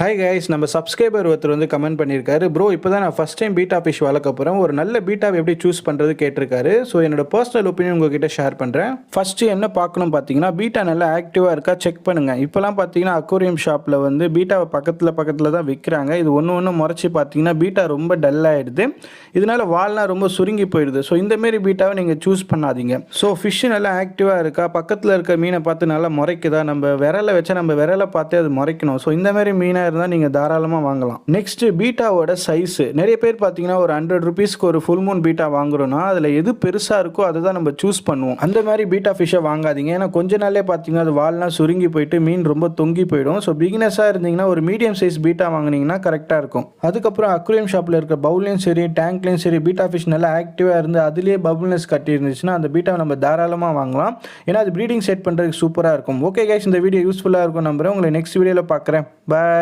Hi guys, நம்ம subscriber ஒருத்தர் வந்து கமெண்ட் பண்ணியிருக்காரு. ப்ரோ இப்போ தான் நான் ஃபஸ்ட் டைம் பீட்டா ஃபிஷ் வளர்க்க போகிறேன், ஒரு நல்ல பீட்டாவை எப்படி சூஸ் பண்ணுறது கேட்டிருக்காரு. ஸோ என்னோட பர்சனல் ஒப்பீனியன் உங்ககிட்ட ஷேர் பண்ணுறேன். ஃபஸ்ட்டு என்ன பார்க்கணும் பார்த்தீங்கன்னா, பீட்டா நல்லா ஆக்டிவாக இருக்கா செக் பண்ணுங்கள். இப்போலாம் பார்த்தீங்கன்னா அக்வேரியம் ஷாப்பில் வந்து பீட்டாவை பக்கத்தில் தான் விற்கிறாங்க. இது ஒன்று முறைச்சி பார்த்தீங்கன்னா பீட்டா ரொம்ப டல்லாகிடுது. இதனால் வால்லாம் ரொம்ப சுருங்கி போயிடுது. ஸோ இந்தமாரி பீட்டாவை நீங்கள் சூஸ் பண்ணாதீங்க. ஸோ ஃபிஷ்ஷு நல்லா ஆக்டிவாக இருக்கா, பக்கத்தில் இருக்க மீனை பார்த்து நல்லா முறைக்குதா, நம்ம விரலை வச்சா நம்ம விரலை பார்த்தே அது முறைக்கணும். ஸோ இந்தமாரி மீனாக இருந்தால் நீங்கள் தாராளமாக வாங்கலாம். நெக்ஸ்ட் பீட்டாவோட சைஸு. நிறைய பேர் பார்த்தீங்கன்னா ஒரு 100 ருபீஸ்க்கு ஒரு ஃபுல் மூன் பீட்டா வாங்குறோன்னா அதில் எது பெருசாக இருக்கோ அதை தான் நம்ம சூஸ் பண்ணுவோம். அந்த மாதிரி பீட்டா ஃபிஷ்ஷை வாங்காதீங்க. ஏன்னா கொஞ்ச நாளே பார்த்தீங்கன்னா அது வால்லாம் சுருங்கி போயிட்டு மீன் ரொம்ப தொங்கி போயிடும். ஸோ பிகினஸாக இருந்தீங்கன்னா ஒரு மீடியம் சைஸ் பீட்டா வாங்கினீங்கன்னா கரெக்டாக இருக்கும். அதுக்கப்புறம் அக்வேரியம் ஷாப்பில் இருக்க பவுல்லையும் சரி டேங்க்லையும் சரி பீட்டா ஃபிஷ் நல்லா ஆக்டிவாக இருந்து அதுலேயே பபுள்னஸ் கட்டி இருந்துச்சுன்னா அந்த பீட்டாவை நம்ம தாராளமாக வாங்கலாம். ஏன்னா அது ப்ரீடிங் செட் பண்ணுறதுக்கு சூப்பராக இருக்கும். ஓகே கைஸ், இந்த வீடியோ யூஸ்ஃபுல்லாக இருக்கும் நம்புறேன். உங்களை நெக்ஸ்ட் வீடியோவில் பார்க்குறேன். பாய்.